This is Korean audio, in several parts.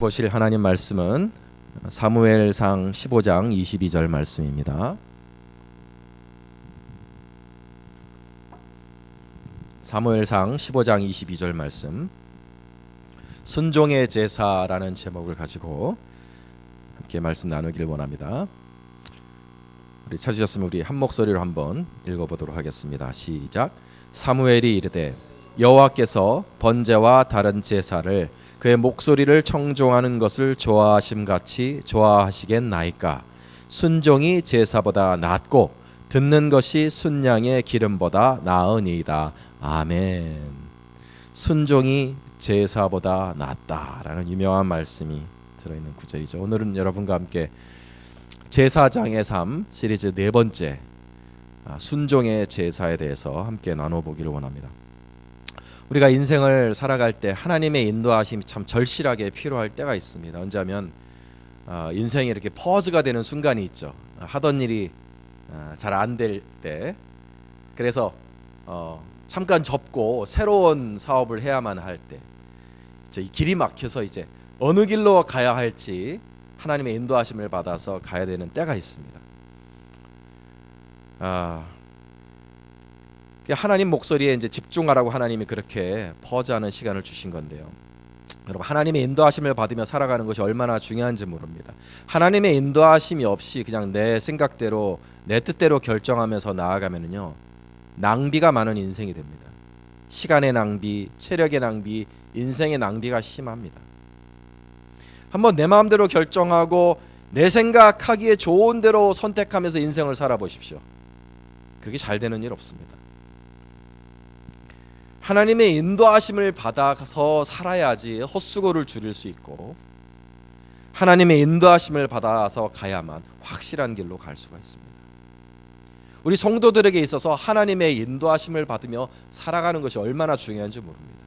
보실 하나님 말씀은 사무엘상 15장 22절 말씀입니다. 사무엘상 15장 22절 말씀, 순종의 제사라는 제목을 가지고 함께 말씀 나누길 원합니다. 우리 찾으셨으면 우리 한 목소리로 한번 읽어보도록 하겠습니다. 시작. 사무엘이 이르되 여호와께서 번제와 다른 제사를 그의 목소리를 청종하는 것을 좋아하심같이 좋아하시겠나이까. 순종이 제사보다 낫고 듣는 것이 순양의 기름보다 나으니이다. 아멘. 순종이 제사보다 낫다라는 유명한 말씀이 들어있는 구절이죠. 오늘은 여러분과 함께 제사장의 삶 시리즈 네 번째 순종의 제사에 대해서 함께 나눠보기를 원합니다. 우리가 인생을 살아갈 때 하나님의 인도하심이 참 절실하게 필요할 때가 있습니다. 언제하면 인생이 이렇게 퍼즈가 되는 순간이 있죠. 하던 일이 잘 안 될 때, 그래서 잠깐 접고 새로운 사업을 해야만 할 때, 이 길이 막혀서 이제 어느 길로 가야 할지 하나님의 인도하심을 받아서 가야 되는 때가 있습니다. 하나님 목소리에 이제 집중하라고 하나님이 그렇게 퍼즈하는 시간을 주신 건데요. 여러분, 하나님의 인도하심을 받으며 살아가는 것이 얼마나 중요한지 모릅니다. 하나님의 인도하심이 없이 그냥 내 생각대로 내 뜻대로 결정하면서 나아가면은요, 낭비가 많은 인생이 됩니다. 시간의 낭비, 체력의 낭비, 인생의 낭비가 심합니다. 한번 내 마음대로 결정하고 내 생각하기에 좋은 대로 선택하면서 인생을 살아보십시오. 그렇게 잘 되는 일 없습니다. 하나님의 인도하심을 받아서 살아야지 헛수고를 줄일 수 있고, 하나님의 인도하심을 받아서 가야만 확실한 길로 갈 수가 있습니다. 우리 성도들에게 있어서 하나님의 인도하심을 받으며 살아가는 것이 얼마나 중요한지 모릅니다.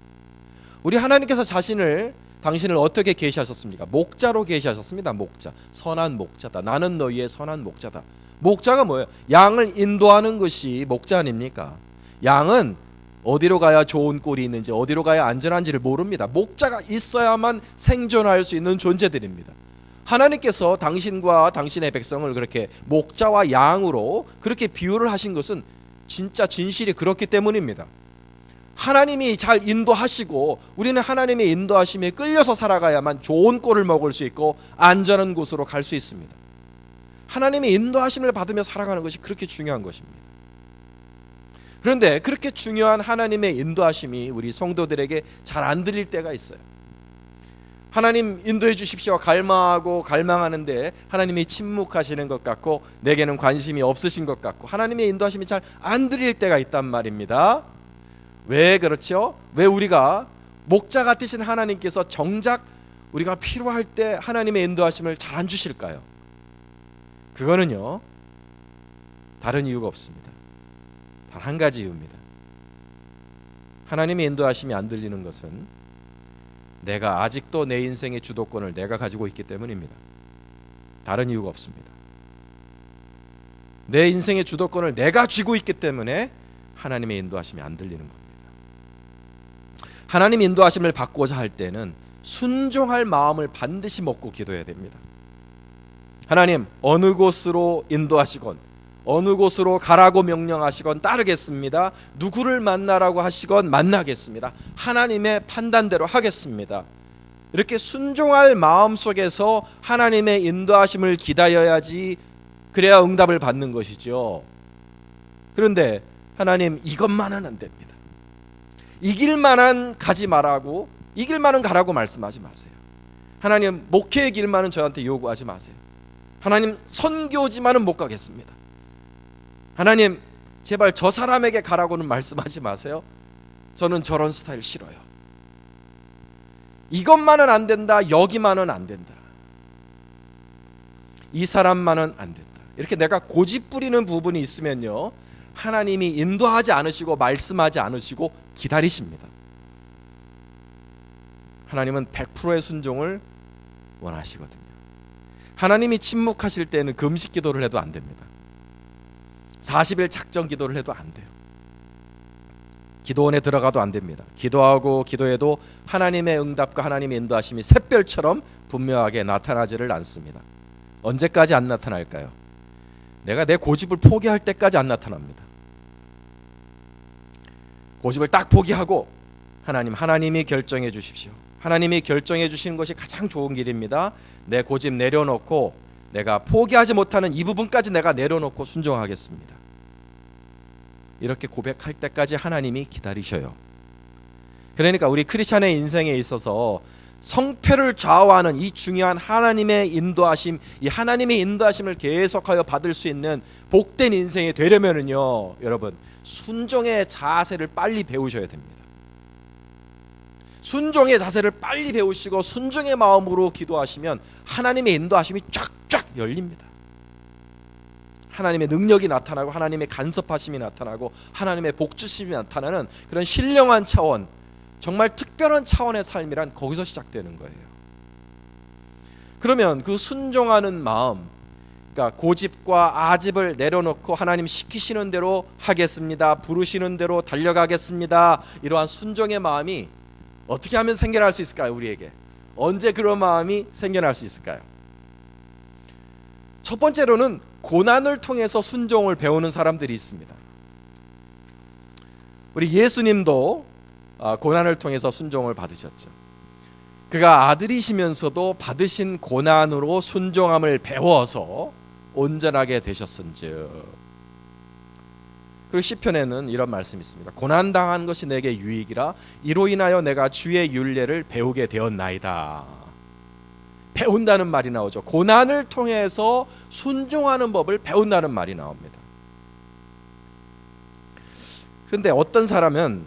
우리 하나님께서 당신을 어떻게 계시하셨습니까? 목자로 계시하셨습니다. 목자, 선한 목자다. 나는 너희의 선한 목자다. 목자가 뭐예요? 양을 인도하는 것이 목자 아닙니까? 양은 어디로 가야 좋은 꼴이 있는지, 어디로 가야 안전한지를 모릅니다. 목자가 있어야만 생존할 수 있는 존재들입니다. 하나님께서 당신과 당신의 백성을 그렇게 목자와 양으로 그렇게 비유를 하신 것은 진짜 진실이 그렇기 때문입니다. 하나님이 잘 인도하시고 우리는 하나님의 인도하심에 끌려서 살아가야만 좋은 꼴을 먹을 수 있고 안전한 곳으로 갈 수 있습니다. 하나님의 인도하심을 받으며 살아가는 것이 그렇게 중요한 것입니다. 그런데 그렇게 중요한 하나님의 인도하심이 우리 성도들에게 잘 안 들릴 때가 있어요. 하나님 인도해 주십시오 갈망하고 갈망하는데 하나님이 침묵하시는 것 같고 내게는 관심이 없으신 것 같고 하나님의 인도하심이 잘 안 들릴 때가 있단 말입니다. 왜 그렇죠? 왜 우리가 목자 같으신 하나님께서 정작 우리가 필요할 때 하나님의 인도하심을 잘 안 주실까요? 그거는요, 다른 이유가 없습니다. 단 한 가지 이유입니다. 하나님의 인도하심이 안 들리는 것은 내가 아직도 내 인생의 주도권을 내가 가지고 있기 때문입니다. 다른 이유가 없습니다. 내 인생의 주도권을 내가 쥐고 있기 때문에 하나님의 인도하심이 안 들리는 겁니다. 하나님 인도하심을 받고자 할 때는 순종할 마음을 반드시 먹고 기도해야 됩니다. 하나님, 어느 곳으로 인도하시건 어느 곳으로 가라고 명령하시건 따르겠습니다. 누구를 만나라고 하시건 만나겠습니다. 하나님의 판단대로 하겠습니다. 이렇게 순종할 마음 속에서 하나님의 인도하심을 기다려야지, 그래야 응답을 받는 것이죠. 그런데 하나님, 이것만은 안 됩니다. 이 길만은 가지 말라고, 이 길만은 가라고 말씀하지 마세요. 하나님, 목회의 길만은 저한테 요구하지 마세요. 하나님, 선교지만은 못 가겠습니다. 하나님, 제발 저 사람에게 가라고는 말씀하지 마세요. 저는 저런 스타일 싫어요. 이것만은 안 된다, 여기만은 안 된다, 이 사람만은 안 된다, 이렇게 내가 고집 부리는 부분이 있으면요, 하나님이 인도하지 않으시고 말씀하지 않으시고 기다리십니다. 하나님은 100%의 순종을 원하시거든요. 하나님이 침묵하실 때는 금식 기도를 해도 안 됩니다. 40일 작정 기도를 해도 안 돼요. 기도원에 들어가도 안 됩니다. 기도하고 기도해도 하나님의 응답과 하나님의 인도하심이 샛별처럼 분명하게 나타나지를 않습니다. 언제까지 안 나타날까요? 내가 내 고집을 포기할 때까지 안 나타납니다. 고집을 딱 포기하고 하나님이 결정해 주십시오. 하나님이 결정해 주시는 것이 가장 좋은 길입니다. 내 고집 내려놓고 내가 포기하지 못하는 이 부분까지 내가 내려놓고 순종하겠습니다. 이렇게 고백할 때까지 하나님이 기다리셔요. 그러니까 우리 크리스찬의 인생에 있어서 성패를 좌우하는 이 중요한 하나님의 인도하심, 이 하나님의 인도하심을 계속하여 받을 수 있는 복된 인생이 되려면은요, 여러분, 순종의 자세를 빨리 배우셔야 됩니다. 순종의 자세를 빨리 배우시고 순종의 마음으로 기도하시면 하나님의 인도하심이 쫙쫙 열립니다. 하나님의 능력이 나타나고 하나님의 간섭하심이 나타나고 하나님의 복주심이 나타나는 그런 신령한 차원, 정말 특별한 차원의 삶이란 거기서 시작되는 거예요. 그러면 그 순종하는 마음, 그러니까 고집과 아집을 내려놓고 하나님 시키시는 대로 하겠습니다, 부르시는 대로 달려가겠습니다, 이러한 순종의 마음이 어떻게 하면 생겨날 수 있을까요? 우리에게 언제 그런 마음이 생겨날 수 있을까요? 첫 번째로는 고난을 통해서 순종을 배우는 사람들이 있습니다. 우리 예수님도 고난을 통해서 순종을 받으셨죠. 그가 아들이시면서도 받으신 고난으로 순종함을 배워서 온전하게 되셨은즉. 그리고 시편에는 이런 말씀이 있습니다. 고난당한 것이 내게 유익이라 이로 인하여 내가 주의 율례를 배우게 되었나이다. 배운다는 말이 나오죠. 고난을 통해서 순종하는 법을 배운다는 말이 나옵니다. 그런데 어떤 사람은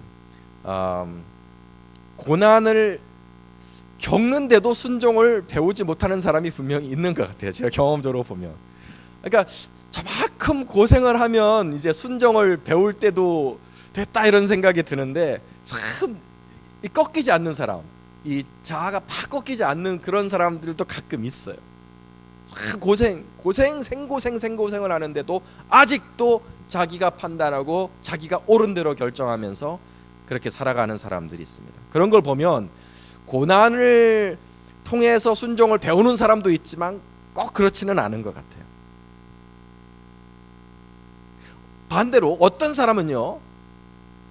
고난을 겪는데도 순종을 배우지 못하는 사람이 분명히 있는 것 같아요. 제가 경험적으로 보면. 그러니까 저만큼 고생을 하면 이제 순종을 배울 때도 됐다 이런 생각이 드는데 참 꺾이지 않는 사람, 이 자아가 팍 꺾이지 않는 그런 사람들도 가끔 있어요. 생고생을 하는데도 아직도 자기가 판단하고 자기가 옳은 대로 결정하면서 그렇게 살아가는 사람들이 있습니다. 그런 걸 보면 고난을 통해서 순종을 배우는 사람도 있지만 꼭 그렇지는 않은 것 같아요. 반대로 어떤 사람은요,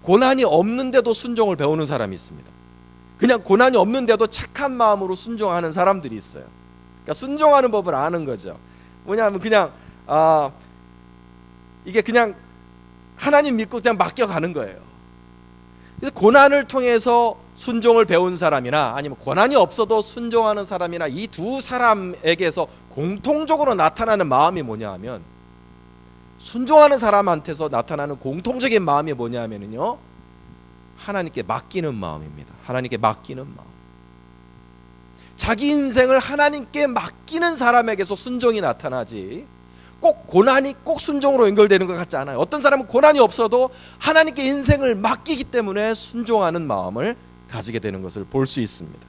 고난이 없는데도 순종을 배우는 사람이 있습니다. 그냥 고난이 없는데도 착한 마음으로 순종하는 사람들이 있어요. 그러니까 순종하는 법을 아는 거죠. 뭐냐면 그냥 이게 그냥 하나님 믿고 그냥 맡겨가는 거예요. 그래서 고난을 통해서 순종을 배운 사람이나 아니면 고난이 없어도 순종하는 사람이나 이 두 사람에게서 공통적으로 나타나는 마음이 뭐냐 하면, 순종하는 사람한테서 나타나는 공통적인 마음이 뭐냐 하면요, 하나님께 맡기는 마음입니다. 하나님께 맡기는 마음. 자기 인생을 하나님께 맡기는 사람에게서 순종이 나타나지 꼭 고난이 꼭 순종으로 연결되는 것 같지 않아요. 어떤 사람은 고난이 없어도 하나님께 인생을 맡기기 때문에 순종하는 마음을 가지게 되는 것을 볼 수 있습니다.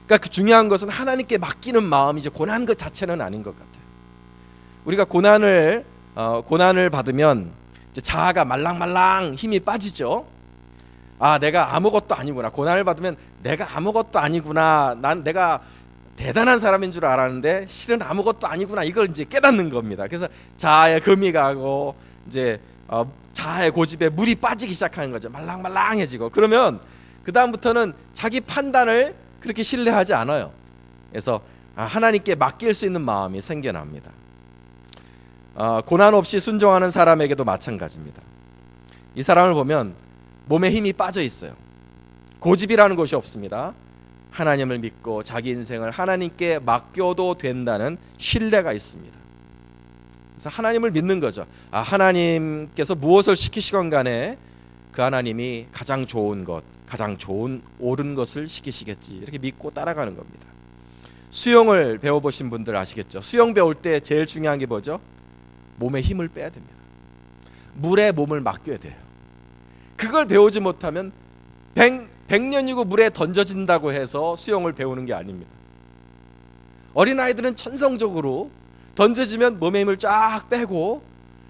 그러니까 그 중요한 것은 하나님께 맡기는 마음이지 고난 것 자체는 아닌 것 같아요. 우리가 고난을 받으면 이제 자아가 말랑말랑 힘이 빠지죠. 내가 아무것도 아니구나. 고난을 받으면 내가 아무것도 아니구나. 내가 대단한 사람인 줄 알았는데 실은 아무것도 아니구나. 이걸 이제 깨닫는 겁니다. 그래서 자아에 금이 가고 이제 자아의 고집에 물이 빠지기 시작하는 거죠. 말랑말랑해지고. 그러면 그 다음부터는 자기 판단을 그렇게 신뢰하지 않아요. 그래서 하나님께 맡길 수 있는 마음이 생겨납니다. 고난 없이 순종하는 사람에게도 마찬가지입니다. 이 사람을 보면 몸에 힘이 빠져 있어요. 고집이라는 것이 없습니다. 하나님을 믿고 자기 인생을 하나님께 맡겨도 된다는 신뢰가 있습니다. 그래서 하나님을 믿는 거죠. 하나님께서 무엇을 시키시건 간에 그 하나님이 가장 좋은 것, 가장 좋은 옳은 것을 시키시겠지, 이렇게 믿고 따라가는 겁니다. 수영을 배워보신 분들 아시겠죠? 수영 배울 때 제일 중요한 게 뭐죠? 몸에 힘을 빼야 됩니다. 물에 몸을 맡겨야 돼요. 그걸 배우지 못하면 100년이고 물에 던져진다고 해서 수영을 배우는 게 아닙니다. 어린아이들은 천성적으로 던져지면 몸에 힘을 쫙 빼고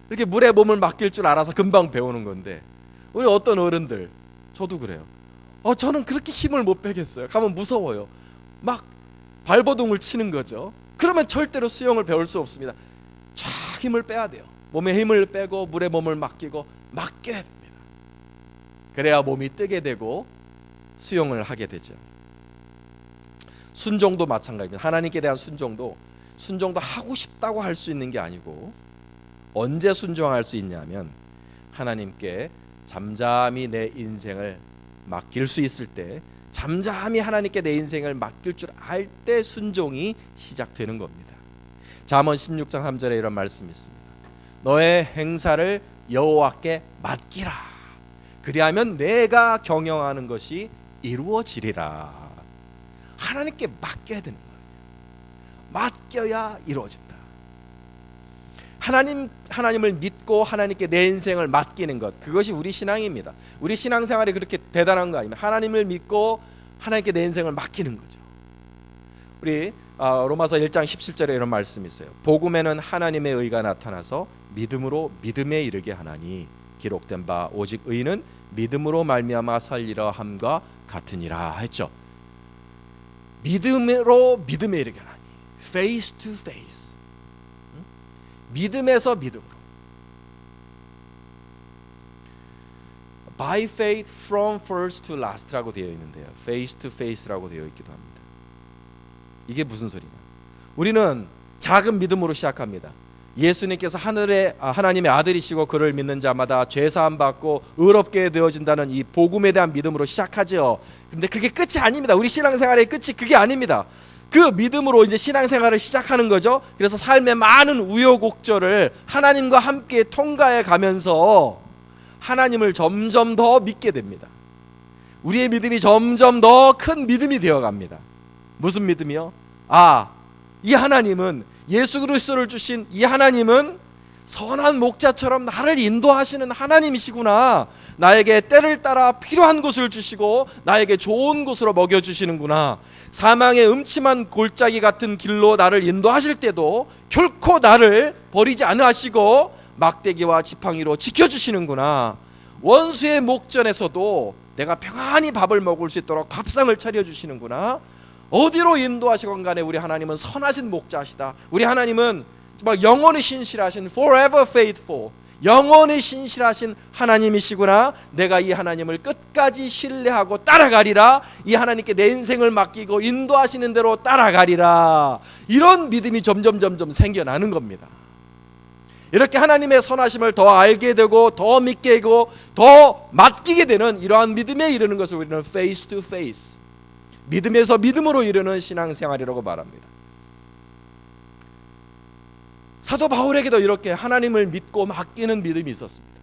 이렇게 물에 몸을 맡길 줄 알아서 금방 배우는 건데, 우리 어떤 어른들, 저도 그래요. 저는 그렇게 힘을 못 빼겠어요. 가면 무서워요. 막 발버둥을 치는 거죠. 그러면 절대로 수영을 배울 수 없습니다. 쫙 힘을 빼야 돼요. 몸에 힘을 빼고 물에 몸을 맡겨야 됩니다. 그래야 몸이 뜨게 되고 수영을 하게 되죠. 순종도 마찬가지입니다. 하나님께 대한 순종도 하고 싶다고 할 수 있는 게 아니고, 언제 순종할 수 있냐면 하나님께 잠잠히 내 인생을 맡길 수 있을 때, 잠잠히 하나님께 내 인생을 맡길 줄 알 때 순종이 시작되는 겁니다. 잠언 16장 3절에 이런 말씀이 있습니다. 너의 행사를 여호와께 맡기라. 그리하면 내가 경영하는 것이 이루어지리라. 하나님께 맡겨야 되는 거예요. 맡겨야 이루어진다. 하나님을 믿고 하나님께 내 인생을 맡기는 것, 그것이 우리 신앙입니다. 우리 신앙생활이 그렇게 대단한 거 아닙니다. 하나님을 믿고 하나님께 내 인생을 맡기는 거죠. 우리 로마서 1장 17절에 이런 말씀이 있어요. 복음에는 하나님의 의가 나타나서 믿음으로 믿음에 이르게 하나니 기록된 바 오직 의는 믿음으로 말미암아 살리라 함과 같으니라 했죠. 믿음으로 믿음에 이르게 하나니, face to face, 믿음에서 믿음으로, by faith from first to last라고 되어 있는데요, face to face라고 되어 있기도 합니다. 이게 무슨 소리냐? 우리는 작은 믿음으로 시작합니다. 예수님께서 하나님의 아들이시고 그를 믿는 자마다 죄 사함 받고 의롭게 되어진다는 이 복음에 대한 믿음으로 시작하죠. 그런데 그게 끝이 아닙니다. 우리 신앙생활의 끝이 그게 아닙니다. 그 믿음으로 이제 신앙생활을 시작하는 거죠. 그래서 삶의 많은 우여곡절을 하나님과 함께 통과해 가면서 하나님을 점점 더 믿게 됩니다. 우리의 믿음이 점점 더 큰 믿음이 되어 갑니다. 무슨 믿음이요? 이 하나님은, 예수 그리스도를 주신 이 하나님은 선한 목자처럼 나를 인도하시는 하나님이시구나. 나에게 때를 따라 필요한 것을 주시고 나에게 좋은 곳으로 먹여주시는구나. 사망의 음침한 골짜기 같은 길로 나를 인도하실 때도 결코 나를 버리지 않으시고 막대기와 지팡이로 지켜주시는구나. 원수의 목전에서도 내가 평안히 밥을 먹을 수 있도록 밥상을 차려주시는구나. 어디로 인도하시건 간에 우리 하나님은 선하신 목자시다. 우리 하나님은 막 영원히 신실하신, forever faithful, 영원히 신실하신 하나님이시구나. 내가 이 하나님을 끝까지 신뢰하고 따라가리라. 이 하나님께 내 인생을 맡기고 인도하시는 대로 따라가리라. 이런 믿음이 점점 생겨나는 겁니다. 이렇게 하나님의 선하심을 더 알게 되고 더 믿게 되고 더 맡기게 되는 이러한 믿음에 이르는 것을 우리는 face to face, 믿음에서 믿음으로 이르는 신앙생활이라고 말합니다. 사도 바울에게도 이렇게 하나님을 믿고 맡기는 믿음이 있었습니다.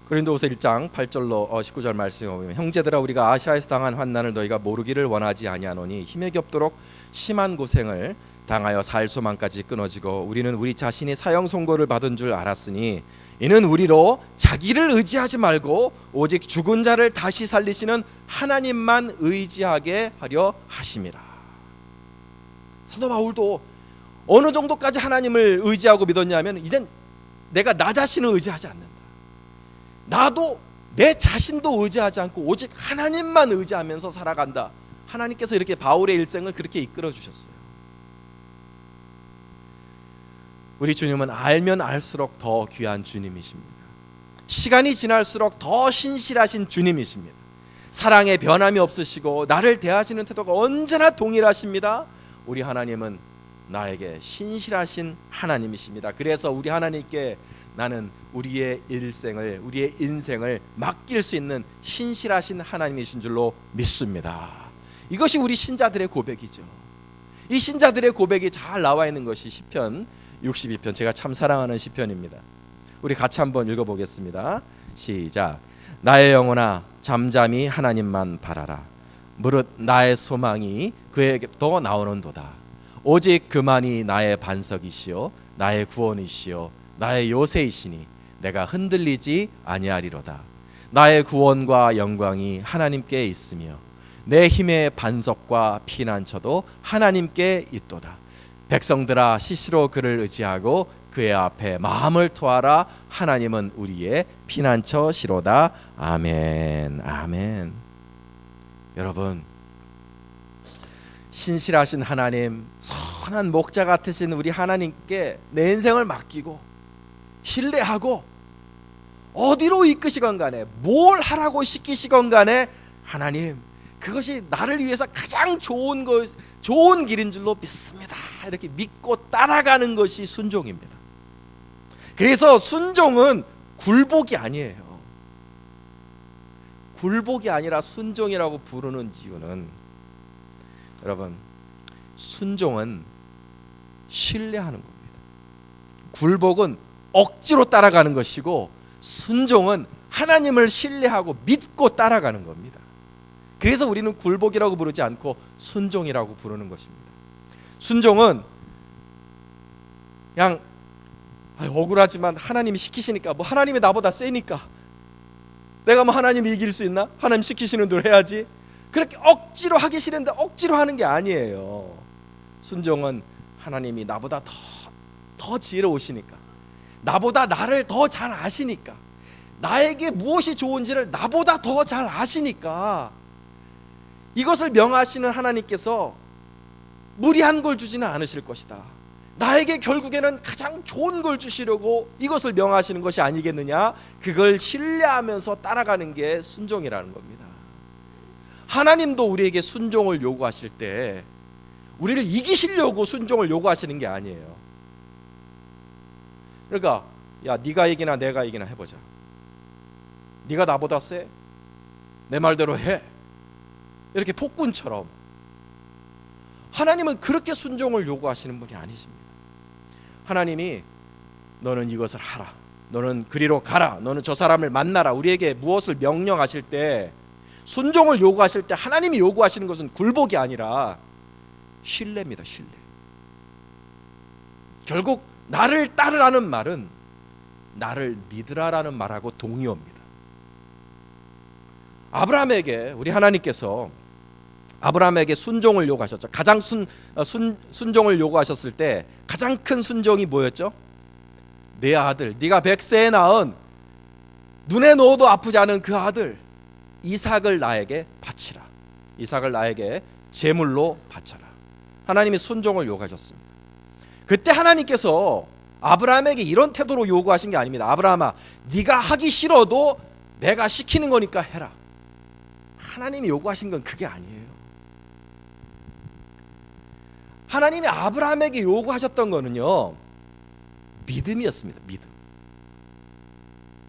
고린도후서 1장 8절로 19절 말씀에 보면, 형제들아 우리가 아시아에서 당한 환난을 너희가 모르기를 원하지 아니하노니 힘에 겹도록 심한 고생을 당하여 살 소망까지 끊어지고 우리는 우리 자신이 사형 선고를 받은 줄 알았으니 이는 우리로 자기를 의지하지 말고 오직 죽은 자를 다시 살리시는 하나님만 의지하게 하려 하심이라. 사도 바울도 어느 정도까지 하나님을 의지하고 믿었냐면, 이젠 내가 나 자신을 의지하지 않는다. 나도 내 자신도 의지하지 않고 오직 하나님만 의지하면서 살아간다. 하나님께서 이렇게 바울의 일생을 그렇게 이끌어 주셨어요. 우리 주님은 알면 알수록 더 귀한 주님이십니다. 시간이 지날수록 더 신실하신 주님이십니다. 사랑에 변함이 없으시고 나를 대하시는 태도가 언제나 동일하십니다. 우리 하나님은 나에게 신실하신 하나님이십니다. 그래서 우리 하나님께 나는 우리의 일생을, 우리의 인생을 맡길 수 있는 신실하신 하나님이신 줄로 믿습니다. 이것이 우리 신자들의 고백이죠. 이 신자들의 고백이 잘 나와 있는 것이 시편 62편, 제가 참 사랑하는 시편입니다. 우리 같이 한번 읽어보겠습니다. 시작. 나의 영혼아 잠잠히 하나님만 바라라. 무릇 나의 소망이 그에게부터 나오는도다. 오직 그만이 나의 반석이시요 나의 구원이시요 나의 요새이시니 내가 흔들리지 아니하리로다. 나의 구원과 영광이 하나님께 있으며 내 힘의 반석과 피난처도 하나님께 있도다. 백성들아 시시로 그를 의지하고 그의 앞에 마음을 토하라. 하나님은 우리의 피난처시로다. 아멘. 아멘. 여러분, 신실하신 하나님, 선한 목자 같으신 우리 하나님께 내 인생을 맡기고 신뢰하고 어디로 이끄시건 간에 뭘 하라고 시키시건 간에 하나님, 그것이 나를 위해서 가장 좋은 길인 줄로 믿습니다. 이렇게 믿고 따라가는 것이 순종입니다. 그래서 순종은 굴복이 아니에요. 굴복이 아니라 순종이라고 부르는 이유는, 여러분, 순종은 신뢰하는 겁니다. 굴복은 억지로 따라가는 것이고, 순종은 하나님을 신뢰하고 믿고 따라가는 겁니다. 그래서 우리는 굴복이라고 부르지 않고 순종이라고 부르는 것입니다. 순종은 그냥 억울하지만 하나님이 시키시니까, 뭐 하나님이 나보다 세니까 내가 뭐 하나님이 이길 수 있나? 하나님 시키시는 대로 해야지. 그렇게 억지로 하기 싫은데 억지로 하는 게 아니에요. 순종은 하나님이 나보다 더 지혜로우시니까, 나보다 나를 더 잘 아시니까, 나에게 무엇이 좋은지를 나보다 더 잘 아시니까, 이것을 명하시는 하나님께서 무리한 걸 주지는 않으실 것이다. 나에게 결국에는 가장 좋은 걸 주시려고 이것을 명하시는 것이 아니겠느냐. 그걸 신뢰하면서 따라가는 게 순종이라는 겁니다. 하나님도 우리에게 순종을 요구하실 때 우리를 이기시려고 순종을 요구하시는 게 아니에요. 그러니까 야, 네가 이기나 내가 이기나 해보자. 네가 나보다 세? 내 말대로 해. 이렇게 폭군처럼. 하나님은 그렇게 순종을 요구하시는 분이 아니십니다. 하나님이 너는 이것을 하라, 너는 그리로 가라, 너는 저 사람을 만나라, 우리에게 무엇을 명령하실 때, 순종을 요구하실 때 하나님이 요구하시는 것은 굴복이 아니라 신뢰입니다. 신뢰. 결국 나를 따르라는 말은 나를 믿으라라는 말하고 동의어입니다. 아브라함에게 우리 하나님께서 아브라함에게 순종을 요구하셨죠. 가장 순종을 요구하셨을 때 가장 큰 순종이 뭐였죠? 내 아들, 네가 100세에 낳은 눈에 넣어도 아프지 않은 그 아들 이삭을 나에게 바치라. 이삭을 나에게 제물로 바쳐라. 하나님이 순종을 요구하셨습니다. 그때 하나님께서 아브라함에게 이런 태도로 요구하신 게 아닙니다. 아브라함아, 네가 하기 싫어도 내가 시키는 거니까 해라. 하나님이 요구하신 건 그게 아니에요. 하나님이 아브라함에게 요구하셨던 거는요, 믿음이었습니다. 믿음.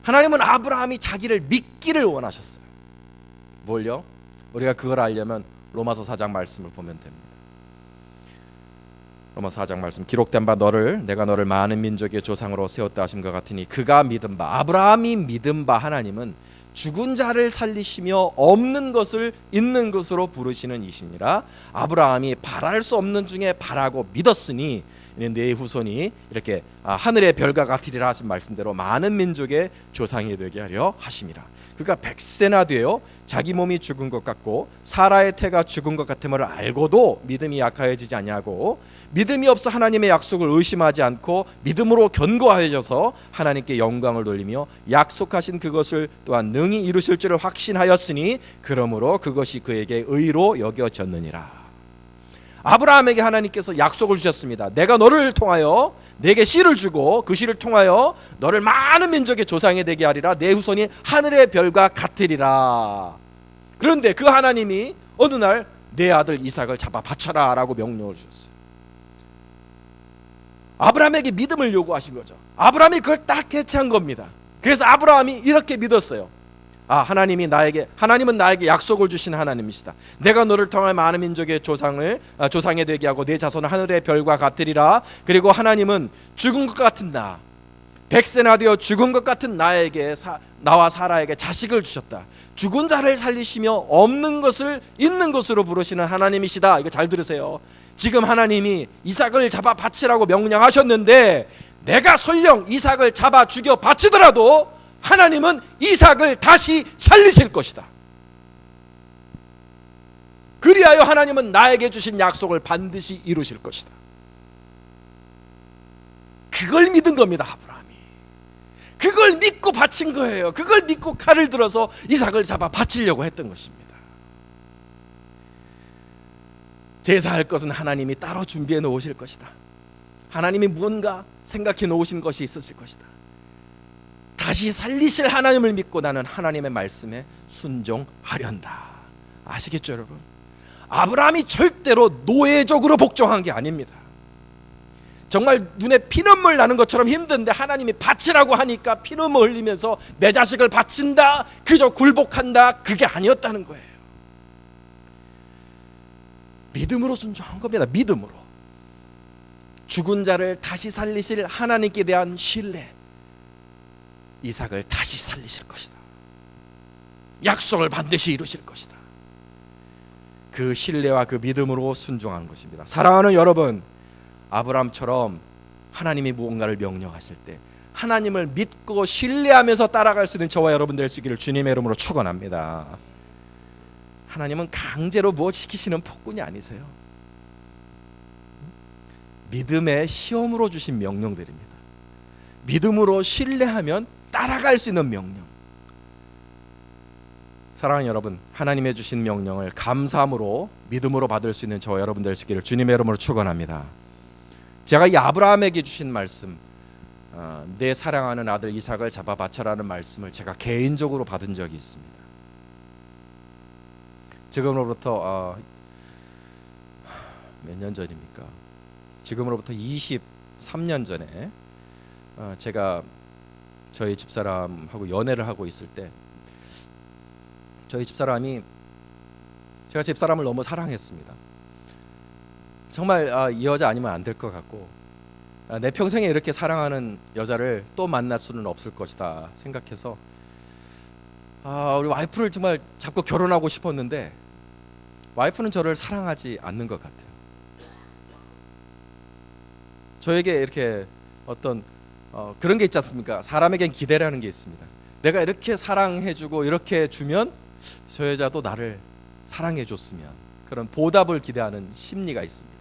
하나님은 아브라함이 자기를 믿기를 원하셨어요. 뭘요? 우리가 그걸 알려면 로마서 4장 말씀을 보면 됩니다. 로마서 4장 말씀, 기록된 바 내가 너를 많은 민족의 조상으로 세웠다 하신 것 같으니 그가 믿은 바, 아브라함이 믿은 바 하나님은 죽은 자를 살리시며 없는 것을 있는 것으로 부르시는 이시니라. 아브라함이 바랄 수 없는 중에 바라고 믿었으니 내 후손이 이렇게 하늘의 별과 같으리라 하신 말씀대로 많은 민족의 조상이 되게 하려 하심이라. 그가 100세나 되어 자기 몸이 죽은 것 같고 사라의 태가 죽은 것 같음을 알고도 믿음이 약하여지지 아니하고 믿음이 없어 하나님의 약속을 의심하지 않고 믿음으로 견고하여져서 하나님께 영광을 돌리며 약속하신 그것을 또한 능히 이루실 줄을 확신하였으니 그러므로 그것이 그에게 의로 여겨졌느니라. 아브라함에게 하나님께서 약속을 주셨습니다. 내가 너를 통하여 내게 씨를 주고 그 씨를 통하여 너를 많은 민족의 조상이 되게 하리라. 내 후손이 하늘의 별과 같으리라. 그런데 그 하나님이 어느 날 내 아들 이삭을 잡아 바쳐라 라고 명령을 주셨어요. 아브라함에게 믿음을 요구하신 거죠. 아브라함이 그걸 딱 캐치한 겁니다. 그래서 아브라함이 이렇게 믿었어요. 하나님은 나에게 약속을 주신 하나님이시다. 내가 너를 통해 많은 민족의 조상이 되게 하고 내 자손은 하늘의 별과 같으리라. 그리고 하나님은 죽은 것 같은 나, 100세나 되어 죽은 것 같은 나와 사라에게 자식을 주셨다. 죽은 자를 살리시며 없는 것을 있는 것으로 부르시는 하나님이시다. 이거 잘 들으세요. 지금 하나님이 이삭을 잡아 바치라고 명령하셨는데 내가 설령 이삭을 잡아 죽여 바치더라도 하나님은 이삭을 다시 살리실 것이다. 그리하여 하나님은 나에게 주신 약속을 반드시 이루실 것이다. 그걸 믿은 겁니다. 아브라함이 그걸 믿고 바친 거예요. 그걸 믿고 칼을 들어서 이삭을 잡아 바치려고 했던 것입니다. 제사할 것은 하나님이 따로 준비해 놓으실 것이다. 하나님이 무언가 생각해 놓으신 것이 있으실 것이다. 다시 살리실 하나님을 믿고 나는 하나님의 말씀에 순종하련다. 아시겠죠, 여러분? 아브라함이 절대로 노예적으로 복종한 게 아닙니다. 정말 눈에 피눈물 나는 것처럼 힘든데 하나님이 바치라고 하니까 피눈물 흘리면서 내 자식을 바친다, 그저 굴복한다, 그게 아니었다는 거예요. 믿음으로 순종한 겁니다. 믿음으로. 죽은 자를 다시 살리실 하나님께 대한 신뢰. 이삭을 다시 살리실 것이다. 약속을 반드시 이루실 것이다. 그 신뢰와 그 믿음으로 순종한 것입니다. 사랑하는 여러분, 아브라함처럼 하나님이 무언가를 명령하실 때 하나님을 믿고 신뢰하면서 따라갈 수 있는 저와 여러분 될 수 있기를 주님의 이름으로 축원합니다. 하나님은 강제로 무엇 시키시는 폭군이 아니세요. 믿음의 시험으로 주신 명령들입니다. 믿음으로 신뢰하면 따라갈 수 있는 명령. 사랑하는 여러분, 하나님의 주신 명령을 감사함으로 믿음으로 받을 수 있는 저와 여러분 될 수 있기를 주님의 이름으로 축원합니다. 제가 이 아브라함에게 주신 말씀, 내 사랑하는 아들 이삭을 잡아 바쳐라는 말씀을 제가 개인적으로 받은 적이 있습니다. 지금으로부터 몇 년 전입니까? 지금으로부터 23년 전에 제가 저희 집사람하고 연애를 하고 있을 때 저희 집사람이 제가 집사람을 너무 사랑했습니다. 정말 이 여자 아니면 안 될 것 같고 내 평생에 이렇게 사랑하는 여자를 또 만날 수는 없을 것이다 생각해서 우리 와이프를 정말 잡고 결혼하고 싶었는데 와이프는 저를 사랑하지 않는 것 같아요. 저에게 이렇게 어떤 그런 게 있지 않습니까? 사람에겐 기대라는 게 있습니다. 내가 이렇게 사랑해주고 이렇게 주면 저 여자도 나를 사랑해줬으면, 그런 보답을 기대하는 심리가 있습니다.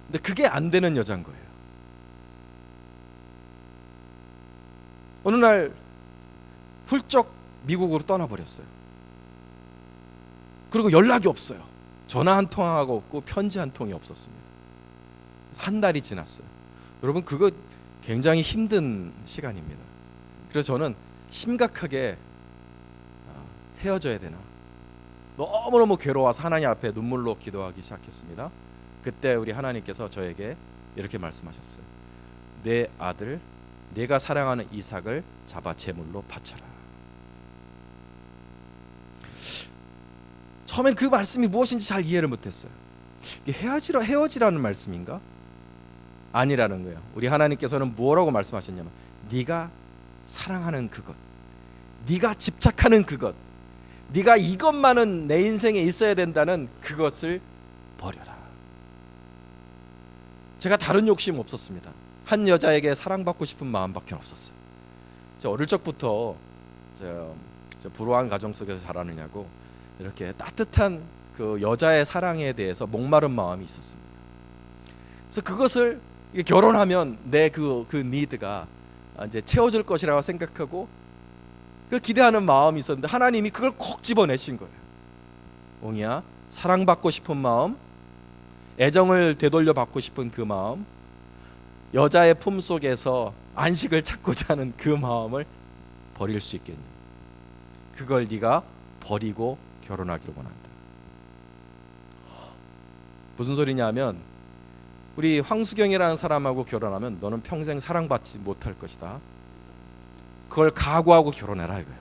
근데 그게 안 되는 여자인 거예요. 어느 날 훌쩍 미국으로 떠나버렸어요. 그리고 연락이 없어요. 전화 한 통화가 없고 편지 한 통이 없었습니다. 한 달이 지났어요. 여러분, 그거 굉장히 힘든 시간입니다. 그래서 저는 심각하게 헤어져야 되나, 너무너무 괴로워서 하나님 앞에 눈물로 기도하기 시작했습니다. 그때 우리 하나님께서 저에게 이렇게 말씀하셨어요. 내 아들, 내가 사랑하는 이삭을 잡아 제물로 바쳐라. 처음엔 그 말씀이 무엇인지 잘 이해를 못했어요. 이게 헤어지라는 말씀인가? 아니라는 거예요. 우리 하나님께서는 뭐라고 말씀하셨냐면, 네가 사랑하는 그것, 네가 집착하는 그것, 네가 이것만은 내 인생에 있어야 된다는 그것을 버려라. 제가 다른 욕심 없었습니다. 한 여자에게 사랑받고 싶은 마음밖에 없었어요. 저 어릴 적부터 저 불우한 가정 속에서 자라느냐고 이렇게 따뜻한 그 여자의 사랑에 대해서 목마른 마음이 있었습니다. 그래서 그것을 결혼하면 내 그 니드가 이제 채워질 것이라고 생각하고 그 기대하는 마음이 있었는데 하나님이 그걸 콕 집어내신 거예요. 옹이야, 사랑받고 싶은 마음, 애정을 되돌려 받고 싶은 그 마음, 여자의 품속에서 안식을 찾고자 하는 그 마음을 버릴 수 있겠니? 그걸 네가 버리고 결혼하기를 원한다. 무슨 소리냐면, 우리 황수경이라는 사람하고 결혼하면 너는 평생 사랑받지 못할 것이다. 그걸 각오하고 결혼해라 이거야.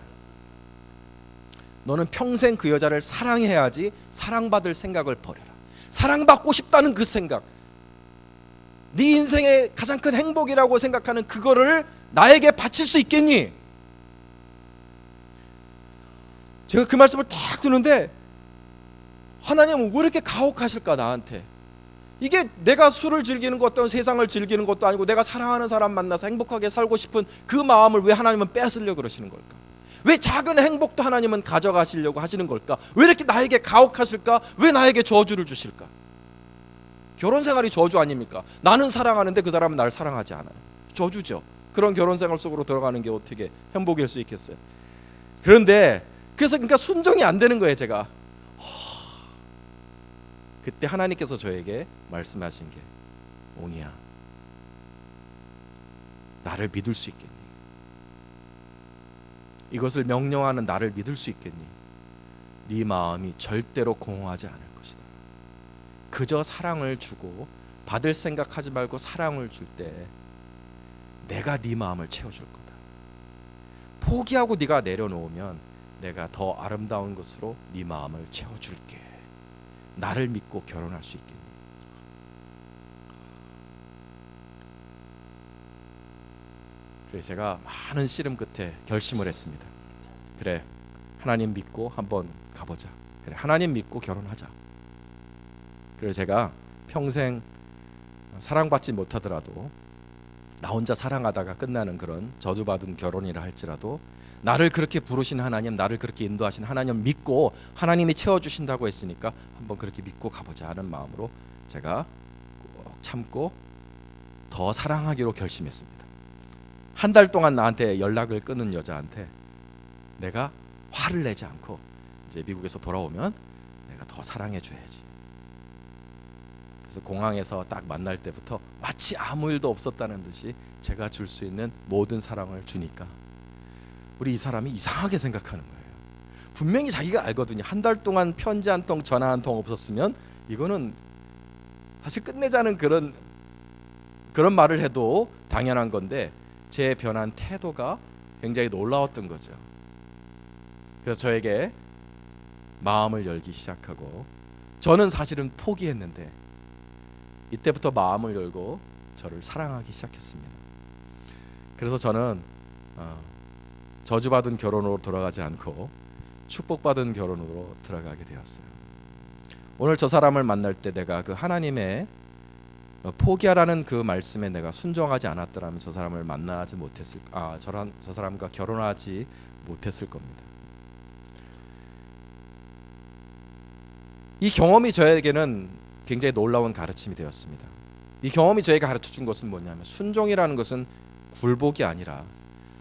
너는 평생 그 여자를 사랑해야지 사랑받을 생각을 버려라. 사랑받고 싶다는 그 생각, 네 인생의 가장 큰 행복이라고 생각하는 그거를 나에게 바칠 수 있겠니? 제가 그 말씀을 딱 듣는데 하나님은 왜 이렇게 가혹하실까 나한테? 이게 내가 술을 즐기는 것도 세상을 즐기는 것도 아니고 내가 사랑하는 사람 만나서 행복하게 살고 싶은 그 마음을 왜 하나님은 뺏으려고 그러시는 걸까? 왜 작은 행복도 하나님은 가져가시려고 하시는 걸까? 왜 이렇게 나에게 가혹하실까? 왜 나에게 저주를 주실까? 결혼 생활이 저주 아닙니까? 나는 사랑하는데 그 사람은 날 사랑하지 않아요. 저주죠. 그런 결혼 생활 속으로 들어가는 게 어떻게 행복일 수 있겠어요? 그런데 그러니까 순종이 안 되는 거예요. 제가 그때 하나님께서 저에게 말씀하신 게, 옹이야, 나를 믿을 수 있겠니? 이것을 명령하는 나를 믿을 수 있겠니? 네 마음이 절대로 공허하지 않을 것이다. 그저 사랑을 주고 받을 생각하지 말고 사랑을 줄 때 내가 네 마음을 채워줄 거다. 포기하고 네가 내려놓으면 내가 더 아름다운 것으로 네 마음을 채워줄게. 나를 믿고 결혼할 수 있겠니? 그래서 제가 많은 씨름 끝에 결심을 했습니다. 그래, 하나님 믿고 한번 가보자. 그래, 하나님 믿고 결혼하자. 그래서 제가 평생 사랑받지 못하더라도 나 혼자 사랑하다가 끝나는 그런 저주받은 결혼이라 할지라도 나를 그렇게 부르신 하나님, 나를 그렇게 인도하신 하나님 믿고 하나님이 채워주신다고 했으니까 한번 그렇게 믿고 가보자 하는 마음으로 제가 꼭 참고 더 사랑하기로 결심했습니다. 한 달 동안 나한테 연락을 끊은 여자한테 내가 화를 내지 않고 이제 미국에서 돌아오면 내가 더 사랑해줘야지. 그래서 공항에서 딱 만날 때부터 마치 아무 일도 없었다는 듯이 제가 줄 수 있는 모든 사랑을 주니까 우리 이 사람이 이상하게 생각하는 거예요. 분명히 자기가 알거든요. 한 달 동안 편지 한 통, 전화 한 통 없었으면 이거는 사실 끝내자는 그런 말을 해도 당연한 건데 제 변한 태도가 굉장히 놀라웠던 거죠. 그래서 저에게 마음을 열기 시작하고 저는 사실은 포기했는데 이때부터 마음을 열고 저를 사랑하기 시작했습니다. 그래서 저는 저주받은 결혼으로 돌아가지 않고 축복받은 결혼으로 들어가게 되었어요. 오늘 저 사람을 만날 때 내가 그 하나님의 포기하라는 그 말씀에 내가 순종하지 않았더라면 저 사람을 만나지 못했을, 저 사람과 결혼하지 못했을 겁니다. 이 경험이 저에게는 굉장히 놀라운 가르침이 되었습니다. 이 경험이 저에게 가르쳐준 것은 뭐냐면 순종이라는 것은 굴복이 아니라,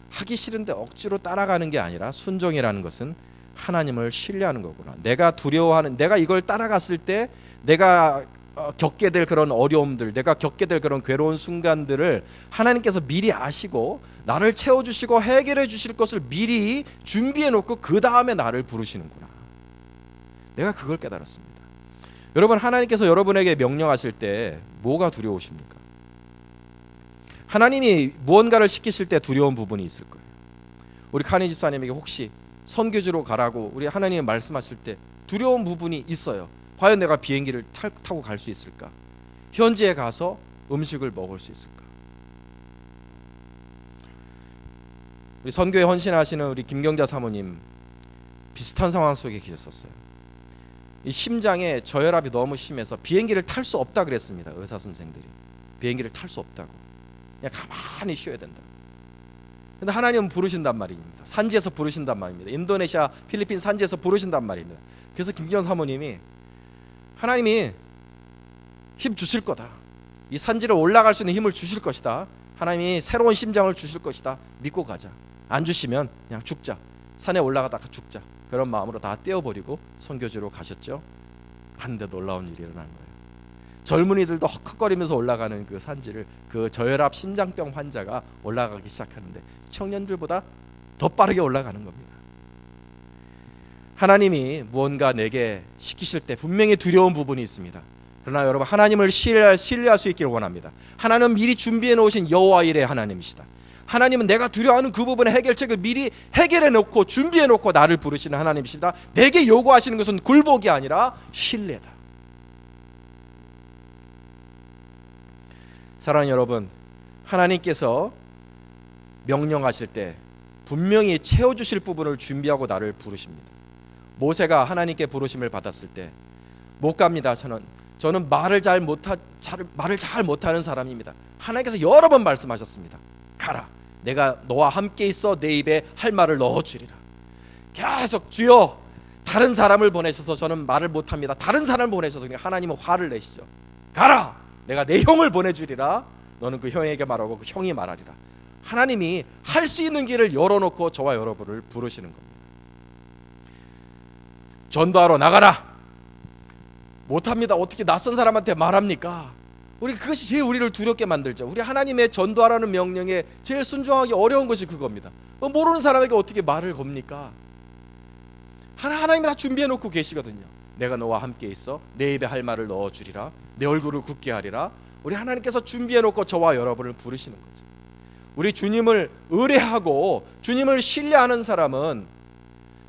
하기 싫은데 억지로 따라가는 게 아니라 순종이라는 것은 하나님을 신뢰하는 거구나. 내가 두려워하는, 내가 이걸 따라갔을 때 내가 겪게 될 그런 어려움들, 내가 겪게 될 그런 괴로운 순간들을 하나님께서 미리 아시고 나를 채워주시고 해결해 주실 것을 미리 준비해 놓고 그 다음에 나를 부르시는구나. 내가 그걸 깨달았습니다. 여러분, 하나님께서 여러분에게 명령하실 때 뭐가 두려우십니까? 하나님이 무언가를 시키실 때 두려운 부분이 있을 거예요. 우리 카니 집사님에게 혹시 선교지로 가라고 우리 하나님이 말씀하실 때 두려운 부분이 있어요. 과연 내가 비행기를 타고 갈 수 있을까? 현지에 가서 음식을 먹을 수 있을까? 우리 선교에 헌신하시는 우리 김경자 사모님 비슷한 상황 속에 계셨었어요. 이 심장에 저혈압이 너무 심해서 비행기를 탈 수 없다 그랬습니다. 의사 선생들이 비행기를 탈 수 없다고, 그냥 가만히 쉬어야 된다. 근데 하나님은 부르신단 말입니다. 산지에서 부르신단 말입니다. 인도네시아, 필리핀 산지에서 부르신단 말입니다. 그래서 김경 사모님이 하나님이 힘 주실 거다, 이 산지를 올라갈 수 있는 힘을 주실 것이다, 하나님이 새로운 심장을 주실 것이다, 믿고 가자. 안 주시면 그냥 죽자, 산에 올라가다가 죽자, 그런 마음으로 다 떼어버리고 선교지로 가셨죠. 한데 놀라운 일이 일어난 거예요. 젊은이들도 헉헉거리면서 올라가는 그 산지를 그 저혈압 심장병 환자가 올라가기 시작하는데 청년들보다 더 빠르게 올라가는 겁니다. 하나님이 무언가 내게 시키실 때 분명히 두려운 부분이 있습니다. 그러나 여러분, 하나님을 신뢰할 수 있기를 원합니다. 하나님은 미리 준비해 놓으신 여호와 일의 하나님이시다. 하나님은 내가 두려워하는 그 부분의 해결책을 미리 해결해 놓고 준비해 놓고 나를 부르시는 하나님이시다. 내게 요구하시는 것은 굴복이 아니라 신뢰다. 사랑하는 여러분, 하나님께서 명령하실 때 분명히 채워주실 부분을 준비하고 나를 부르십니다. 모세가 하나님께 부르심을 받았을 때 못 갑니다. 저는 말을 잘 못하는 사람입니다. 하나님께서 여러 번 말씀하셨습니다. 가라, 내가 너와 함께 있어 내 입에 할 말을 넣어주리라. 계속 주여, 다른 사람을 보내셔서 저는 말을 못합니다. 다른 사람을 보내셔서, 그냥 하나님은 화를 내시죠. 가라, 내가 내 형을 보내주리라. 너는 그 형에게 말하고 그 형이 말하리라. 하나님이 할 수 있는 길을 열어놓고 저와 여러분을 부르시는 겁니다. 전도하러 나가라. 못합니다. 어떻게 낯선 사람한테 말합니까? 그것이 제일 우리를 두렵게 만들죠. 우리 하나님의 전도하라는 명령에 제일 순종하기 어려운 것이 그겁니다. 모르는 사람에게 어떻게 말을 겁니까? 하나님이 다 준비해 놓고 계시거든요. 내가 너와 함께 있어 내 입에 할 말을 넣어주리라. 내 얼굴을 굳게 하리라. 우리 하나님께서 준비해 놓고 저와 여러분을 부르시는 거죠. 우리 주님을 의뢰하고 주님을 신뢰하는 사람은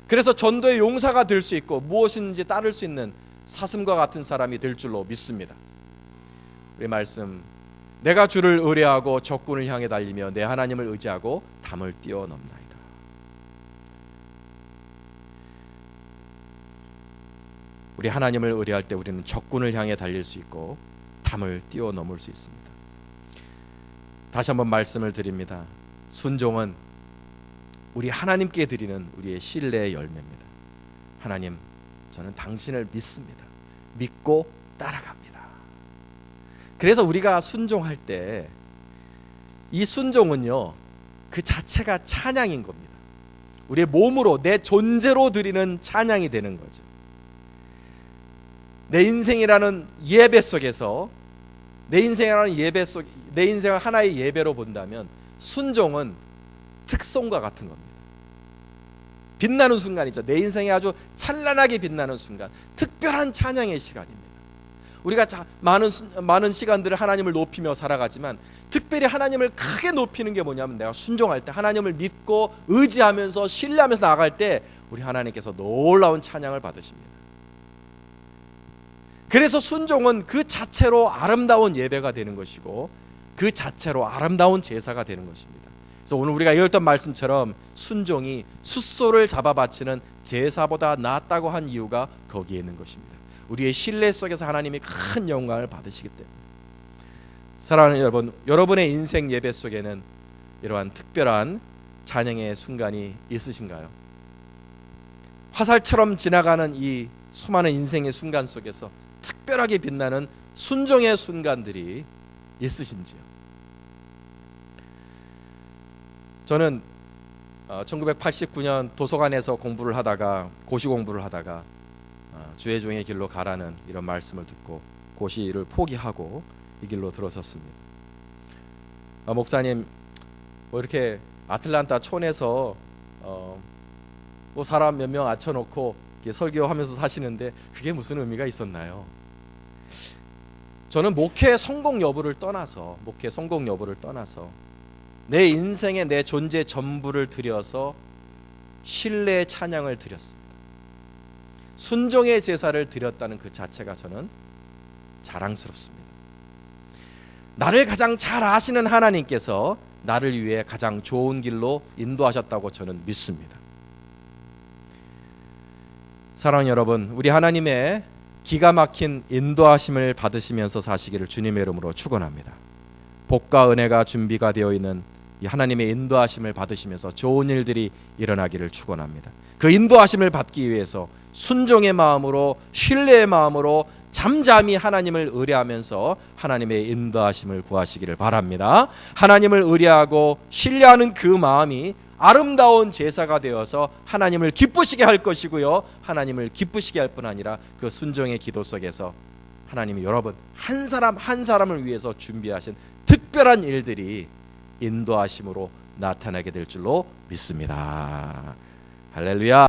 그래서 전도의 용사가 될 수 있고 무엇인지 따를 수 있는 사슴과 같은 사람이 될 줄로 믿습니다. 우리 말씀, 내가 주를 의뢰하고 적군을 향해 달리며 내 하나님을 의지하고 담을 뛰어넘나이다. 우리 하나님을 의뢰할 때 우리는 적군을 향해 달릴 수 있고 담을 뛰어넘을 수 있습니다. 다시 한번 말씀을 드립니다. 순종은 우리 하나님께 드리는 우리의 신뢰의 열매입니다. 하나님, 저는 당신을 믿습니다. 믿고 따라갑니다. 그래서 우리가 순종할 때 이 순종은요, 그 자체가 찬양인 겁니다. 우리의 몸으로 내 존재로 드리는 찬양이 되는 거죠. 내 인생이라는 예배 속에서 내 인생을 하나의 예배로 본다면 순종은 특송과 같은 겁니다. 빛나는 순간이죠. 내 인생에 아주 찬란하게 빛나는 순간, 특별한 찬양의 시간입니다. 우리가 많은 시간들을 하나님을 높이며 살아가지만 특별히 하나님을 크게 높이는 게 뭐냐면 내가 순종할 때, 하나님을 믿고 의지하면서 신뢰하면서 나아갈 때 우리 하나님께서 놀라운 찬양을 받으십니다. 그래서 순종은 그 자체로 아름다운 예배가 되는 것이고 그 자체로 아름다운 제사가 되는 것입니다. 그래서 오늘 우리가 읽었던 말씀처럼 순종이 숫소를 잡아 바치는 제사보다 낫다고 한 이유가 거기에 있는 것입니다. 우리의 신뢰 속에서 하나님이 큰 영광을 받으시기 때문에. 사랑하는 여러분, 여러분의 인생 예배 속에는 이러한 특별한 찬양의 순간이 있으신가요? 화살처럼 지나가는 이 수많은 인생의 순간 속에서 특별하게 빛나는 순종의 순간들이 있으신지요? 저는 1989년 도서관에서 고시 공부를 하다가 주의 종의 길로 가라는 이런 말씀을 듣고 고시를 포기하고 이 길로 들어섰습니다. 목사님, 이렇게 아틀란타 촌에서 사람 몇 명 앉혀놓고 설교하면서 사시는데 그게 무슨 의미가 있었나요? 저는 목회 성공 여부를 떠나서 내 인생에 내 존재 전부를 들여서 신뢰의 찬양을 드렸습니다. 순종의 제사를 드렸다는 그 자체가 저는 자랑스럽습니다. 나를 가장 잘 아시는 하나님께서 나를 위해 가장 좋은 길로 인도하셨다고 저는 믿습니다. 사랑하는 여러분, 우리 하나님의 기가 막힌 인도하심을 받으시면서 사시기를 주님의 이름으로 축원합니다. 복과 은혜가 준비가 되어 있는 이 하나님의 인도하심을 받으시면서 좋은 일들이 일어나기를 축원합니다. 그 인도하심을 받기 위해서 순종의 마음으로, 신뢰의 마음으로 잠잠히 하나님을 의뢰하면서 하나님의 인도하심을 구하시기를 바랍니다. 하나님을 의뢰하고 신뢰하는 그 마음이 아름다운 제사가 되어서 하나님을 기쁘시게 할 것이고요, 하나님을 기쁘시게 할 뿐 아니라 그 순종의 기도 속에서 하나님이 여러분 한 사람 한 사람을 위해서 준비하신 특별한 일들이 인도하심으로 나타나게 될 줄로 믿습니다. 할렐루야.